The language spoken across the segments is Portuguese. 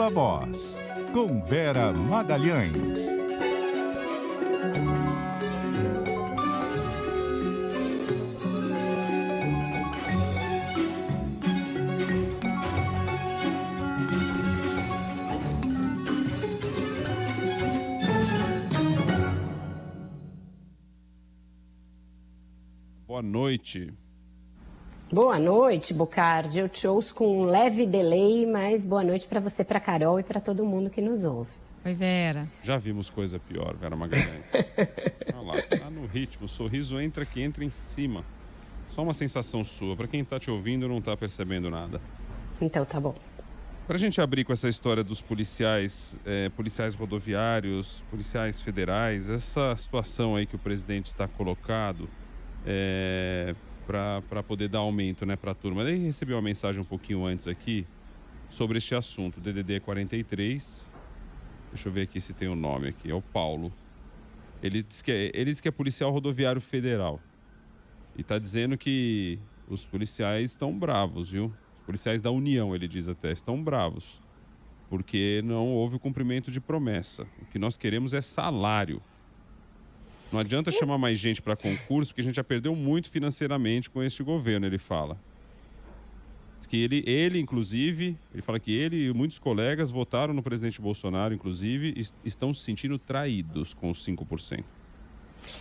Viva Voz, com Vera Magalhães. Boa noite. Boa noite, Bocardi. Eu te ouço com um leve delay, mas boa noite para você, para Carol e para todo mundo que nos ouve. Oi, Vera. Já vimos coisa pior, Vera Magalhães. Olha lá, tá no ritmo, o sorriso entra em cima. Só uma sensação sua, para quem tá te ouvindo não tá percebendo nada. Então tá bom. Pra gente abrir com essa história dos policiais, policiais rodoviários, policiais federais, essa situação aí que o presidente está colocado, para poder dar aumento, né, para a turma. Daí recebi uma mensagem um pouquinho antes aqui sobre este assunto. O DDD 43. Deixa eu ver aqui se tem o nome aqui. É o Paulo. Ele diz que é policial rodoviário federal. E está dizendo que os policiais estão bravos, viu? Os policiais da União, ele diz até, estão bravos. Porque não houve o cumprimento de promessa. O que nós queremos é salário. Não adianta chamar mais gente para concurso, porque a gente já perdeu muito financeiramente com este governo, ele fala. Diz que ele, inclusive, ele fala que ele e muitos colegas votaram no presidente Bolsonaro, inclusive, e estão se sentindo traídos com os 5%.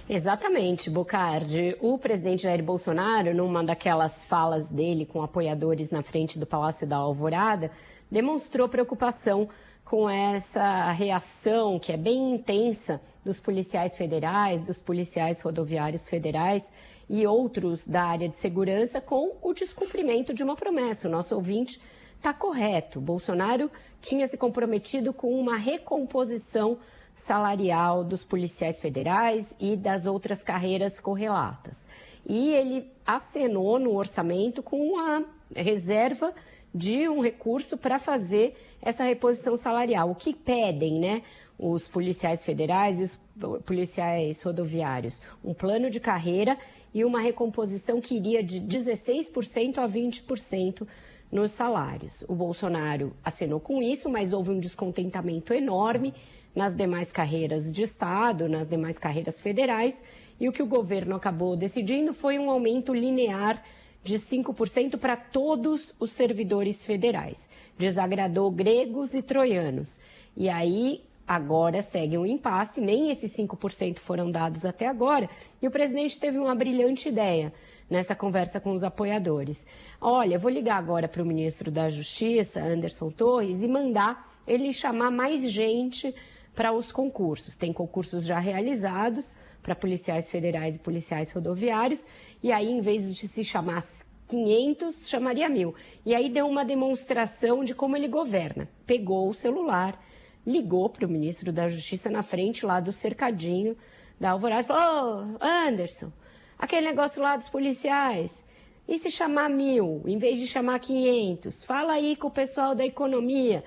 Exatamente, Bocardi. O presidente Jair Bolsonaro, numa daquelas falas dele com apoiadores na frente do Palácio da Alvorada, demonstrou preocupação com essa reação que é bem intensa dos policiais federais, dos policiais rodoviários federais e outros da área de segurança com o descumprimento de uma promessa. O nosso ouvinte está correto. Bolsonaro tinha se comprometido com uma recomposição salarial dos policiais federais e das outras carreiras correlatas. E ele acenou no orçamento com a reserva de um recurso para fazer essa reposição salarial. O que pedem, né, os policiais federais e os policiais rodoviários? Um plano de carreira e uma recomposição que iria de 16% a 20% nos salários. O Bolsonaro acenou com isso, mas houve um descontentamento enorme nas demais carreiras de Estado, nas demais carreiras federais, e o que o governo acabou decidindo foi um aumento linear de 5% para todos os servidores federais. Desagradou gregos e troianos. E aí, agora segue um impasse, nem esses 5% foram dados até agora, e o presidente teve uma brilhante ideia nessa conversa com os apoiadores. Olha, eu vou ligar agora para o ministro da Justiça, Anderson Torres, e mandar ele chamar mais gente para os concursos. Tem concursos já realizados para policiais federais e policiais rodoviários, e aí, em vez de se chamar 500, chamaria 1.000. E aí deu uma demonstração de como ele governa. Pegou o celular, ligou para o ministro da Justiça na frente lá do cercadinho da Alvorada e falou: "Ô, Anderson, aquele negócio lá dos policiais, e se chamar 1.000, em vez de chamar 500? Fala aí com o pessoal da economia",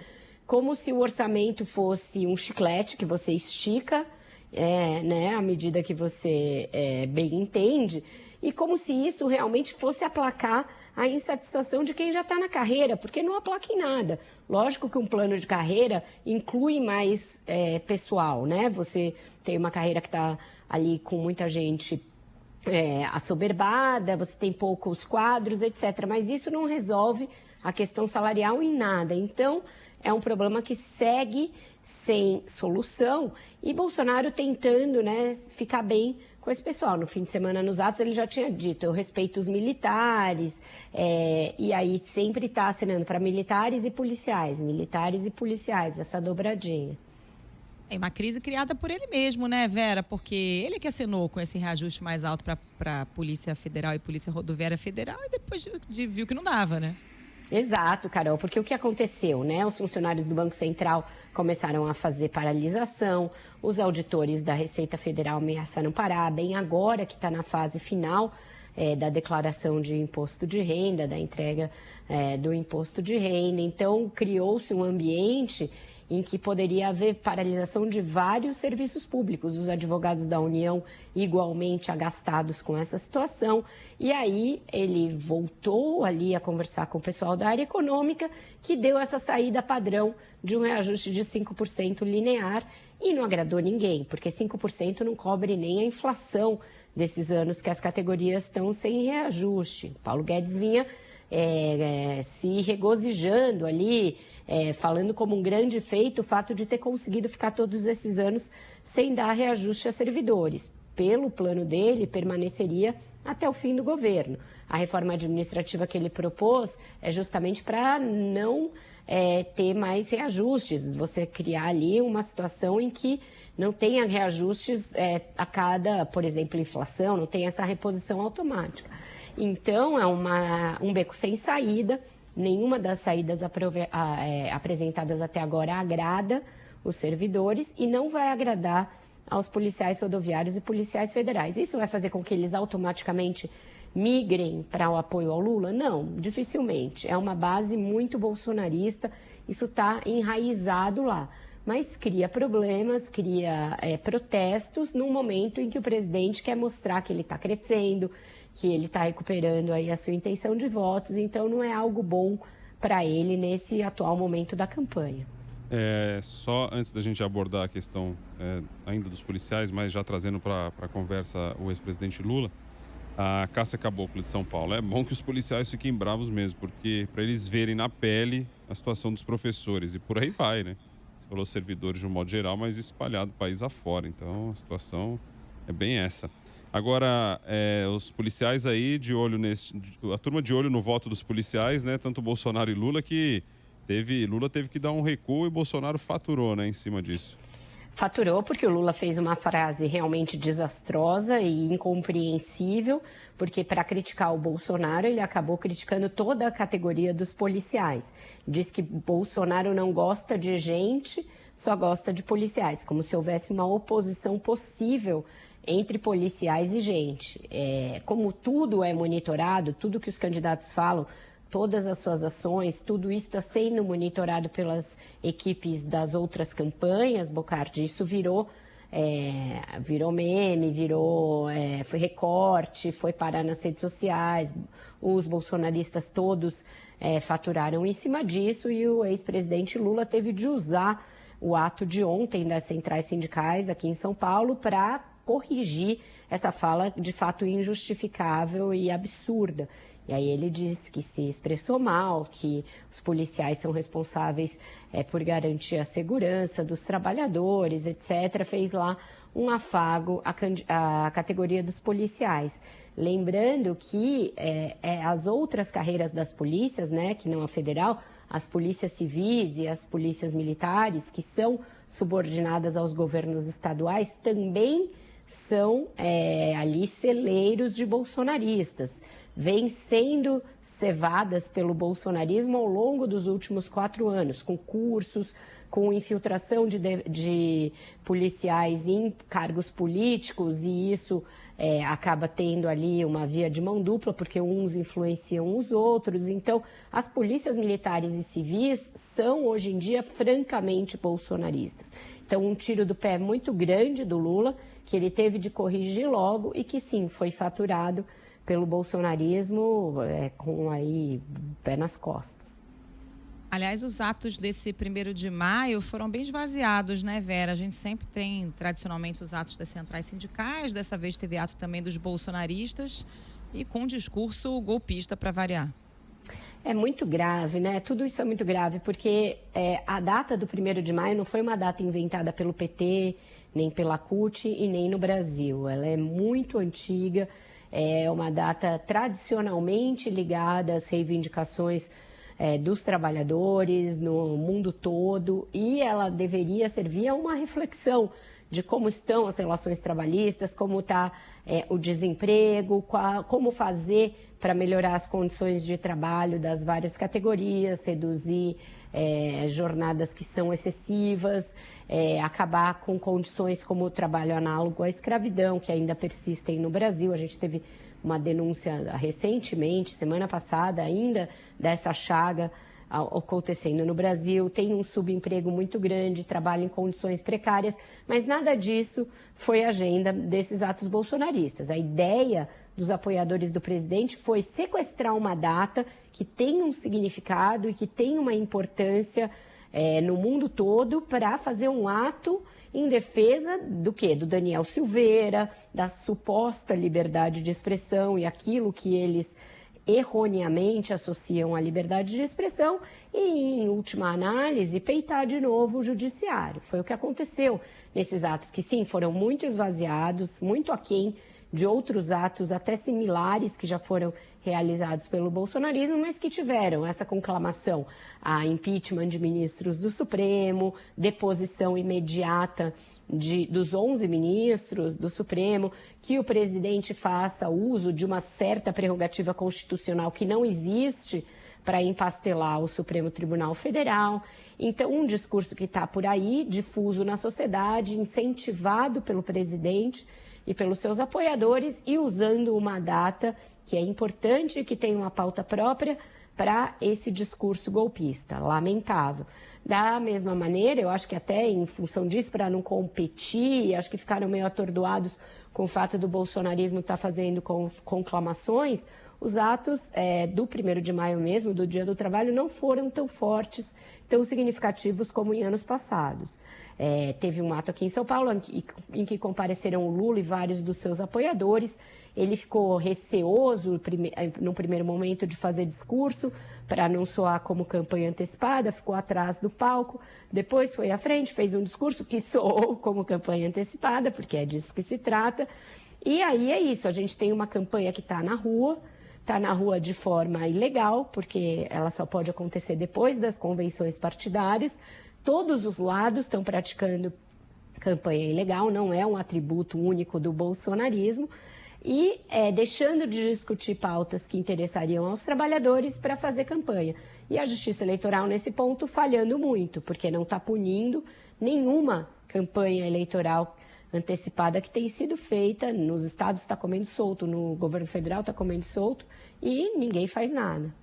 como se o orçamento fosse um chiclete que você estica, né, à medida que você bem entende, e como se isso realmente fosse aplacar a insatisfação de quem já está na carreira, porque não aplaca em nada. Lógico que um plano de carreira inclui mais pessoal, né? Você tem uma carreira que está ali com muita gente assoberbada, você tem poucos quadros, etc. Mas isso não resolve a questão salarial em nada. Então, é um problema que segue sem solução, e Bolsonaro tentando, né, ficar bem com esse pessoal. No fim de semana, nos atos, ele já tinha dito: eu respeito os militares, e aí sempre está acenando para militares e policiais, essa dobradinha. É uma crise criada por ele mesmo, né, Vera? Porque ele que assinou com esse reajuste mais alto para a Polícia Federal e Polícia Rodoviária Federal, e depois viu que não dava, né? Exato, Carol, porque o que aconteceu, né? Os funcionários do Banco Central começaram a fazer paralisação, os auditores da Receita Federal ameaçaram parar, bem agora que está na fase final da declaração de imposto de renda, da entrega do imposto de renda. Então, criou-se um ambiente em que poderia haver paralisação de vários serviços públicos, os advogados da União igualmente agastados com essa situação. E aí ele voltou ali a conversar com o pessoal da área econômica, que deu essa saída padrão de um reajuste de 5% linear, e não agradou ninguém, porque 5% não cobre nem a inflação desses anos que as categorias estão sem reajuste. Paulo Guedes vinha se regozijando ali, falando como um grande feito o fato de ter conseguido ficar todos esses anos sem dar reajuste a servidores. Pelo plano dele, permaneceria até o fim do governo. A reforma administrativa que ele propôs é justamente para não ter mais reajustes, você criar ali uma situação em que não tenha reajustes a cada, por exemplo, inflação, não tem essa reposição automática. Então, é um beco sem saída, nenhuma das saídas apresentadas até agora agrada os servidores e não vai agradar aos policiais rodoviários e policiais federais. Isso vai fazer com que eles automaticamente migrem para o apoio ao Lula? Não, dificilmente. É uma base muito bolsonarista, isso está enraizado lá. Mas cria problemas, cria protestos num momento em que o presidente quer mostrar que ele está crescendo, que ele está recuperando aí a sua intenção de votos, então não é algo bom para ele nesse atual momento da campanha. Só antes da gente abordar a questão ainda dos policiais, mas já trazendo para a conversa o ex-presidente Lula, a Cássia Caboclo de São Paulo. É bom que os policiais fiquem bravos mesmo, porque para eles verem na pele a situação dos professores, e por aí vai, né? Você falou servidores de um modo geral, mas espalhado país afora, então a situação é bem essa. Agora, os policiais aí de olho a turma de olho no voto dos policiais, né? Tanto Bolsonaro e Lula, que Lula teve que dar um recuo e Bolsonaro faturou, né, em cima disso. Faturou porque o Lula fez uma frase realmente desastrosa e incompreensível, porque para criticar o Bolsonaro, ele acabou criticando toda a categoria dos policiais. Diz que Bolsonaro não gosta de gente, só gosta de policiais, como se houvesse uma oposição possível entre policiais e gente. Como tudo é monitorado, tudo que os candidatos falam, todas as suas ações, tudo isso está sendo monitorado pelas equipes das outras campanhas, Bocardi. Isso virou meme, foi recorte, foi parar nas redes sociais. Os bolsonaristas todos faturaram em cima disso e o ex-presidente Lula teve de usar o ato de ontem das centrais sindicais aqui em São Paulo para corrigir essa fala de fato injustificável e absurda. E aí ele disse que se expressou mal, que os policiais são responsáveis por garantir a segurança dos trabalhadores, etc. Fez lá um afago à categoria dos policiais. Lembrando que as outras carreiras das polícias, né, que não a federal, as polícias civis e as polícias militares, que são subordinadas aos governos estaduais, também são ali celeiros de bolsonaristas, vêm sendo cevadas pelo bolsonarismo ao longo dos últimos 4 anos, com cursos, com infiltração de policiais em cargos políticos, e isso acaba tendo ali uma via de mão dupla, porque uns influenciam os outros. Então, as polícias militares e civis são, hoje em dia, francamente bolsonaristas. Então, um tiro do pé muito grande do Lula, que ele teve de corrigir logo e que, sim, foi faturado pelo bolsonarismo com aí pé nas costas. Aliás, os atos desse 1º de maio foram bem esvaziados, né, Vera? A gente sempre tem, tradicionalmente, os atos das centrais sindicais. Dessa vez teve ato também dos bolsonaristas e com um discurso golpista para variar. É muito grave, né? Tudo isso é muito grave, porque a data do 1º de maio não foi uma data inventada pelo PT, nem pela CUT e nem no Brasil. Ela é muito antiga, é uma data tradicionalmente ligada às reivindicações dos trabalhadores no mundo todo, e ela deveria servir a uma reflexão de como estão as relações trabalhistas, como está o desemprego, como fazer para melhorar as condições de trabalho das várias categorias, reduzir jornadas que são excessivas, acabar com condições como o trabalho análogo à escravidão, que ainda persistem no Brasil. A gente teve uma denúncia recentemente, semana passada ainda, dessa chaga acontecendo no Brasil, tem um subemprego muito grande, trabalha em condições precárias, mas nada disso foi agenda desses atos bolsonaristas. A ideia dos apoiadores do presidente foi sequestrar uma data que tem um significado e que tem uma importância no mundo todo para fazer um ato em defesa do quê? Do Daniel Silveira, da suposta liberdade de expressão e aquilo que eles erroneamente associam à liberdade de expressão e, em última análise, peitar de novo o judiciário. Foi o que aconteceu nesses atos, que sim, foram muito esvaziados, muito aquém de outros atos até similares que já foram realizados pelo bolsonarismo, mas que tiveram essa conclamação a impeachment de ministros do Supremo, deposição imediata dos 11 ministros do Supremo, que o presidente faça uso de uma certa prerrogativa constitucional que não existe para empastelar o Supremo Tribunal Federal. Então, um discurso que está por aí, difuso na sociedade, incentivado pelo presidente e pelos seus apoiadores e usando uma data que é importante e que tem uma pauta própria para esse discurso golpista. Lamentável. Da mesma maneira, eu acho que até em função disso, para não competir, acho que ficaram meio atordoados com o fato do bolsonarismo estar fazendo conclamações, os atos do 1º de maio mesmo, do Dia do Trabalho, não foram tão fortes, tão significativos como em anos passados. Teve um ato aqui em São Paulo em que compareceram o Lula e vários dos seus apoiadores. Ele ficou receoso no primeiro momento de fazer discurso para não soar como campanha antecipada, ficou atrás do palco, depois foi à frente, fez um discurso que soou como campanha antecipada, porque é disso que se trata. E aí é isso, a gente tem uma campanha que está na rua de forma ilegal, porque ela só pode acontecer depois das convenções partidárias. Todos os lados estão praticando campanha ilegal, não é um atributo único do bolsonarismo, e deixando de discutir pautas que interessariam aos trabalhadores para fazer campanha. E a Justiça Eleitoral, nesse ponto, falhando muito, porque não está punindo nenhuma campanha eleitoral antecipada que tem sido feita. Nos estados está comendo solto, no governo federal está comendo solto e ninguém faz nada.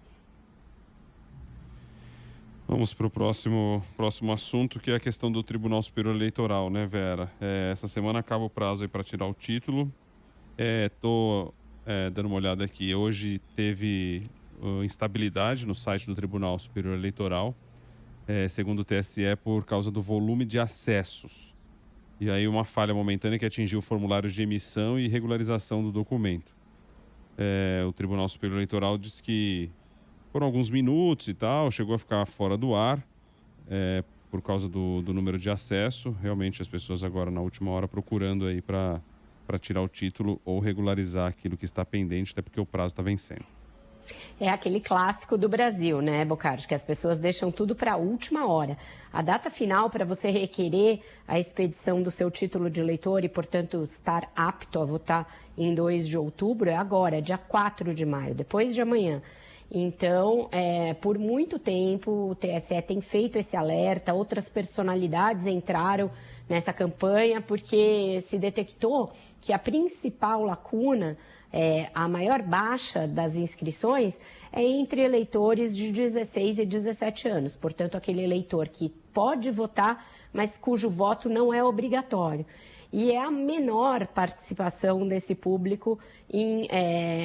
Vamos para o próximo assunto, que é a questão do Tribunal Superior Eleitoral, né, Vera? Essa semana acaba o prazo para tirar o título. Estou dando uma olhada aqui. Hoje teve instabilidade no site do Tribunal Superior Eleitoral, segundo o TSE, por causa do volume de acessos. E aí uma falha momentânea que atingiu o formulário de emissão e regularização do documento. O Tribunal Superior Eleitoral disse que foram alguns minutos e tal, chegou a ficar fora do ar por causa do número de acesso. Realmente as pessoas agora na última hora procurando aí para tirar o título ou regularizar aquilo que está pendente, até porque o prazo está vencendo. É aquele clássico do Brasil, né, Bocardi, que as pessoas deixam tudo para a última hora. A data final para você requerer a expedição do seu título de eleitor e, portanto, estar apto a votar em 2 de outubro é agora, dia 4 de maio, depois de amanhã. Então, por muito tempo, o TSE tem feito esse alerta, outras personalidades entraram nessa campanha, porque se detectou que a principal lacuna, a maior baixa das inscrições, é entre eleitores de 16 e 17 anos. Portanto, aquele eleitor que pode votar, mas cujo voto não é obrigatório. E é a menor participação desse público em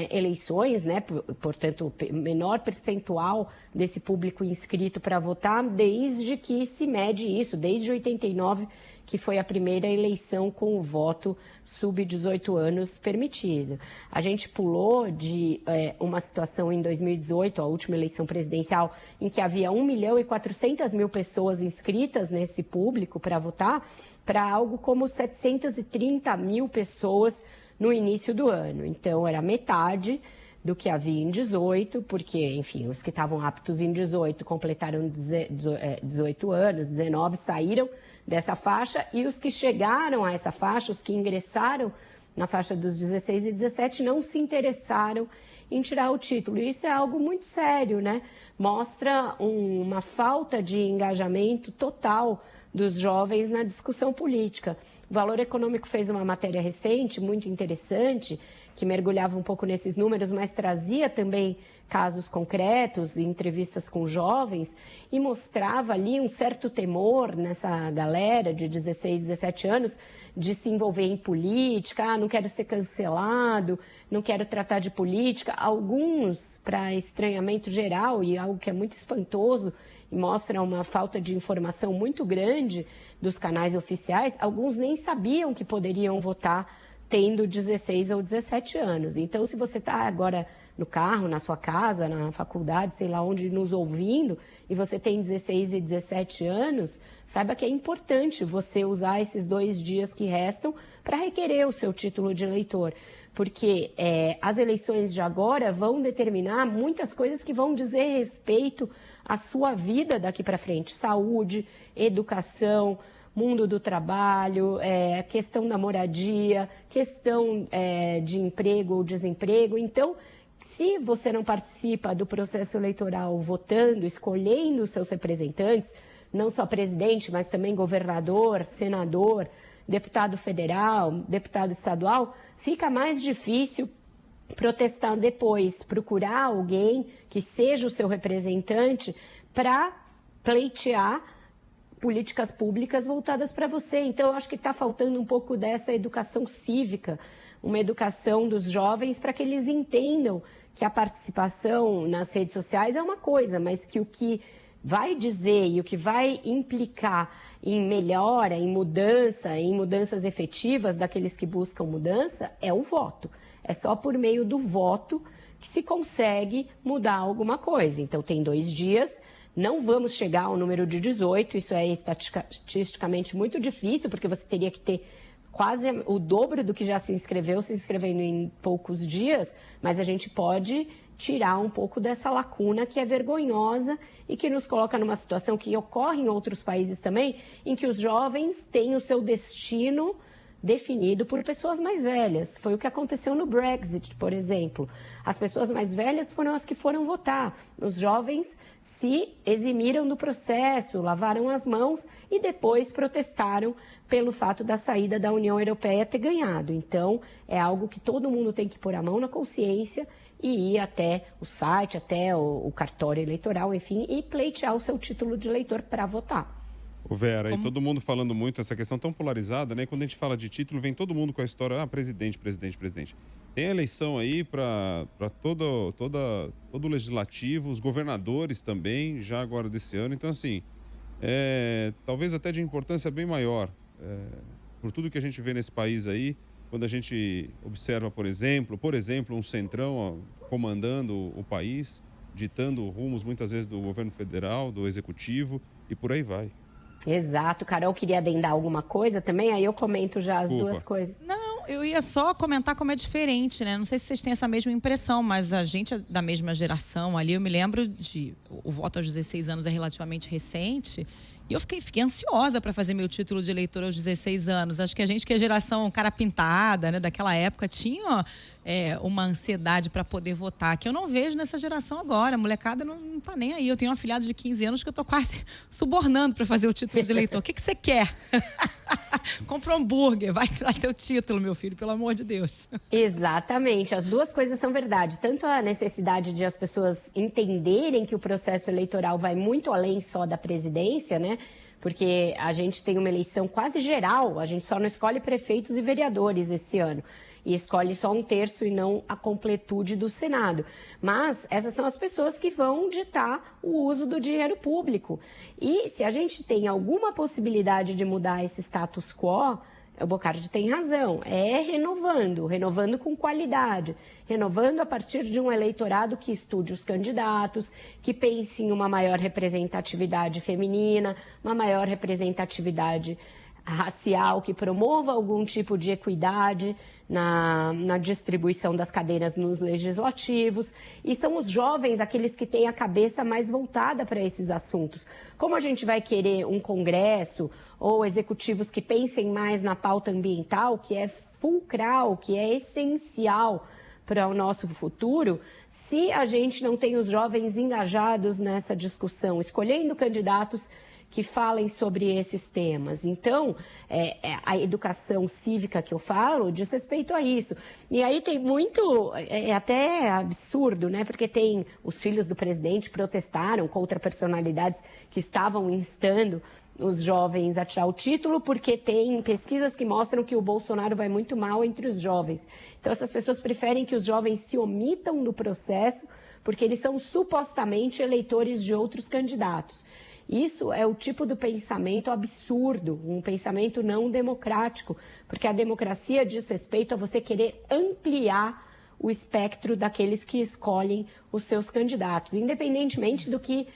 eleições, né? Portanto, o menor percentual desse público inscrito para votar desde que se mede isso, desde 89, que foi a primeira eleição com o voto sub-18 anos permitido. A gente pulou de uma situação em 2018, a última eleição presidencial, em que havia 1.400.000 pessoas inscritas nesse público para votar, para algo como 730.000 pessoas no início do ano. Então, era metade do que havia em 18, porque, enfim, os que estavam aptos em 18 completaram 18 anos, 19 saíram dessa faixa, e os que chegaram a essa faixa, os que ingressaram na faixa dos 16 e 17, não se interessaram em tirar o título. E isso é algo muito sério, né? Mostra uma falta de engajamento total dos jovens na discussão política. O Valor Econômico fez uma matéria recente, muito interessante, que mergulhava um pouco nesses números, mas trazia também casos concretos, entrevistas com jovens, e mostrava ali um certo temor nessa galera de 16, 17 anos de se envolver em política. Não quero ser cancelado, não quero tratar de política. Alguns, para estranhamento geral e algo que é muito espantoso, e mostra uma falta de informação muito grande dos canais oficiais, alguns nem sabiam que poderiam votar tendo 16 ou 17 anos. Então, se você está agora no carro, na sua casa, na faculdade, sei lá onde, nos ouvindo, e você tem 16 e 17 anos, saiba que é importante você usar esses 2 dias que restam para requerer o seu título de eleitor. Porque as eleições de agora vão determinar muitas coisas que vão dizer respeito à sua vida daqui para frente. Saúde, educação, mundo do trabalho, questão da moradia, questão de emprego ou desemprego. Então, se você não participa do processo eleitoral votando, escolhendo seus representantes, não só presidente, mas também governador, senador, deputado federal, deputado estadual, fica mais difícil protestar depois, procurar alguém que seja o seu representante para pleitear políticas públicas voltadas para você. Então, eu acho que está faltando um pouco dessa educação cívica, uma educação dos jovens para que eles entendam que a participação nas redes sociais é uma coisa, mas que o que vai dizer e o que vai implicar em melhora, em mudança, em mudanças efetivas daqueles que buscam mudança é o voto. É só por meio do voto que se consegue mudar alguma coisa. Então, tem 2 dias, não vamos chegar ao número de 18, isso é estatisticamente muito difícil, porque você teria que ter quase o dobro do que já se inscrevendo em poucos dias, mas a gente pode tirar um pouco dessa lacuna que é vergonhosa e que nos coloca numa situação que ocorre em outros países também, em que os jovens têm o seu destino definido por pessoas mais velhas. Foi o que aconteceu no Brexit, por exemplo. As pessoas mais velhas foram as que foram votar. Os jovens se eximiram do processo, lavaram as mãos e depois protestaram pelo fato da saída da União Europeia ter ganhado. Então, é algo que todo mundo tem que pôr a mão na consciência e ir até o site, até o cartório eleitoral, enfim, e pleitear o seu título de eleitor para votar. Ô Vera, e todo mundo falando muito essa questão tão polarizada, né? Quando a gente fala de título, vem todo mundo com a história, presidente, presidente, presidente. Tem a eleição aí para todo o legislativo, os governadores também, já agora desse ano. Então, assim, talvez até de importância bem maior, por tudo que a gente vê nesse país aí, quando a gente observa, por exemplo, um centrão comandando o país, ditando rumos muitas vezes do governo federal, do executivo e por aí vai. Exato. Carol queria adendar alguma coisa também, aí eu comento já as duas coisas. Não, eu ia só comentar como é diferente, né? Não sei se vocês têm essa mesma impressão, mas a gente é da mesma geração ali. Eu me lembro o voto aos 16 anos é relativamente recente. E eu fiquei ansiosa para fazer meu título de eleitor aos 16 anos. Acho que a gente, que é geração cara pintada, né, daquela época, tinha uma ansiedade para poder votar, que eu não vejo nessa geração agora. A molecada não tá nem aí. Eu tenho um afilhado de 15 anos que eu tô quase subornando para fazer o título de eleitor. O que você quer? Compra um hambúrguer, vai tirar seu título, meu filho, pelo amor de Deus. Exatamente, as duas coisas são verdade. Tanto a necessidade de as pessoas entenderem que o processo eleitoral vai muito além só da presidência, né? Porque a gente tem uma eleição quase geral, a gente só não escolhe prefeitos e vereadores esse ano. E escolhe só 1/3 e não a completude do Senado. Mas essas são as pessoas que vão ditar o uso do dinheiro público. E se a gente tem alguma possibilidade de mudar esse status quo, o Bocardi tem razão, renovando com qualidade, renovando a partir de um eleitorado que estude os candidatos, que pense em uma maior representatividade feminina, uma maior representatividade racial, que promova algum tipo de equidade na distribuição das cadeiras nos legislativos. E são os jovens aqueles que têm a cabeça mais voltada para esses assuntos. Como a gente vai querer um congresso ou executivos que pensem mais na pauta ambiental, que é fulcral, que é essencial para o nosso futuro se a gente não tem os jovens engajados nessa discussão, escolhendo candidatos que falem sobre esses temas. Então, a educação cívica que eu falo diz respeito a isso. E aí tem muito, é até absurdo, né? Porque tem os filhos do presidente protestaram contra personalidades que estavam instando os jovens a tirar o título, porque tem pesquisas que mostram que o Bolsonaro vai muito mal entre os jovens. Então, essas pessoas preferem que os jovens se omitam do processo, porque eles são supostamente eleitores de outros candidatos. Isso é o tipo do pensamento absurdo, um pensamento não democrático, porque a democracia diz respeito a você querer ampliar o espectro daqueles que escolhem os seus candidatos, independentemente do que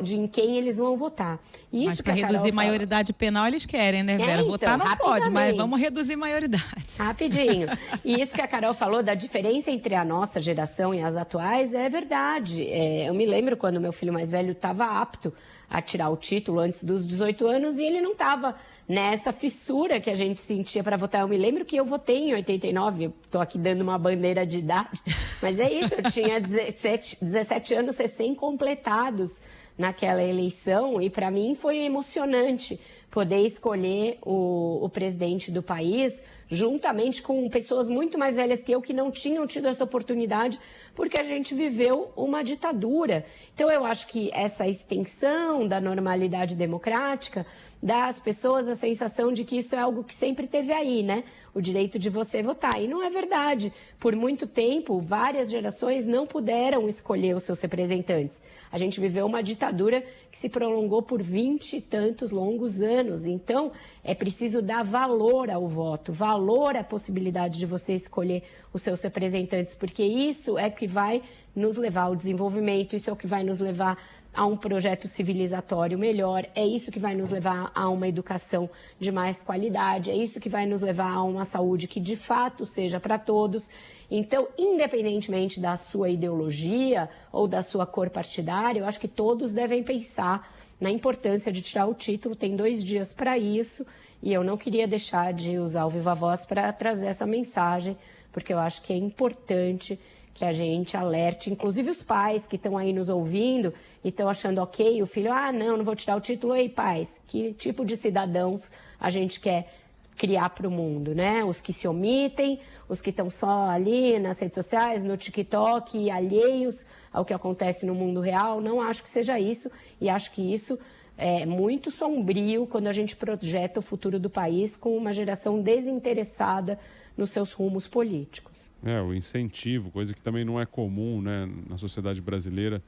de em quem eles vão votar. Isso mas para reduzir maioridade penal eles querem, né, Vera? Então, votar não pode, mas vamos reduzir maioridade. Rapidinho. E isso que a Carol falou da diferença entre a nossa geração e as atuais é verdade. Eu me lembro quando meu filho mais velho estava apto a tirar o título antes dos 18 anos e ele não estava nessa fissura que a gente sentia para votar. Eu me lembro que eu votei em 89, estou aqui dando uma bandeira de idade, mas é isso, eu tinha 17 anos recém-completados naquela eleição e para mim foi emocionante poder escolher o presidente do país juntamente com pessoas muito mais velhas que eu que não tinham tido essa oportunidade porque a gente viveu uma ditadura. Então eu acho que essa extensão da normalidade democrática dá às pessoas a sensação de que isso é algo que sempre teve aí, né? O direito de você votar. E não é verdade. Por muito tempo, várias gerações não puderam escolher os seus representantes. A gente viveu uma ditadura que se prolongou por 20 e tantos longos anos. Então, é preciso dar valor ao voto, valor à possibilidade de você escolher os seus representantes, porque isso é que vai nos levar ao desenvolvimento, isso é o que vai nos levar a um projeto civilizatório melhor, é isso que vai nos levar a uma educação de mais qualidade, é isso que vai nos levar a uma saúde que de fato seja para todos. Então, independentemente da sua ideologia ou da sua cor partidária, eu acho que todos devem pensar na importância de tirar o título. Tem 2 dias para isso e eu não queria deixar de usar o Viva Voz para trazer essa mensagem, porque eu acho que é importante que a gente alerte, inclusive os pais que estão aí nos ouvindo e estão achando ok, o filho, não vou tirar o título. Ei, pais, que tipo de cidadãos a gente quer criar para o mundo, né? Os que se omitem, os que estão só ali nas redes sociais, no TikTok, alheios ao que acontece no mundo real. Não acho que seja isso e acho que isso é muito sombrio quando a gente projeta o futuro do país com uma geração desinteressada nos seus rumos políticos. O incentivo, coisa que também não é comum, né, na sociedade brasileira,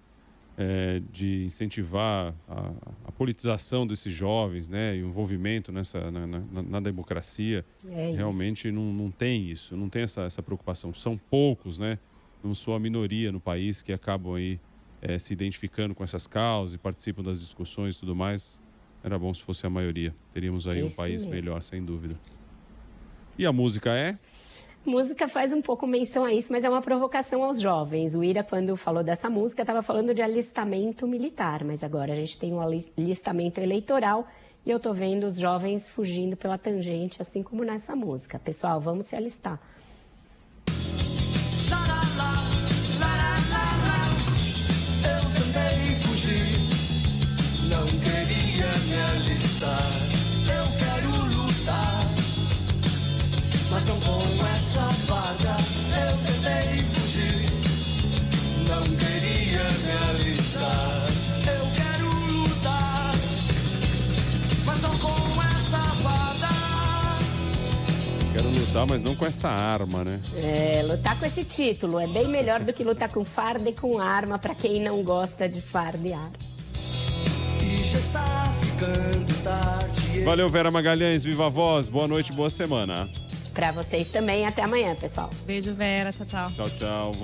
de incentivar a politização desses jovens, né, e o envolvimento na democracia. Realmente não tem isso, não tem essa preocupação. São poucos, né, não sou a minoria no país que acabam aí se identificando com essas causas e participam das discussões e tudo mais. Era bom se fosse a maioria. Teríamos aí um país melhor, sem dúvida. E a música é? Música faz um pouco menção a isso, mas é uma provocação aos jovens. O Ira, quando falou dessa música, estava falando de alistamento militar, mas agora a gente tem um alistamento eleitoral e eu estou vendo os jovens fugindo pela tangente, assim como nessa música. Pessoal, vamos se alistar. Eu tentei fugir, não queria me alistar. Eu quero lutar, mas não com essa farda. Eu tentei fugir, não queria me alistar. Eu quero lutar, mas não com essa farda. Quero lutar, mas não com essa arma, né? Lutar com esse título é bem melhor do que lutar com farda e com arma, para quem não gosta de farda e arma. E já está ficando tarde. Valeu, Vera Magalhães, Viva Voz, boa noite, boa semana. Para vocês também, até amanhã, pessoal. Beijo, Vera, tchau, tchau. Tchau, tchau.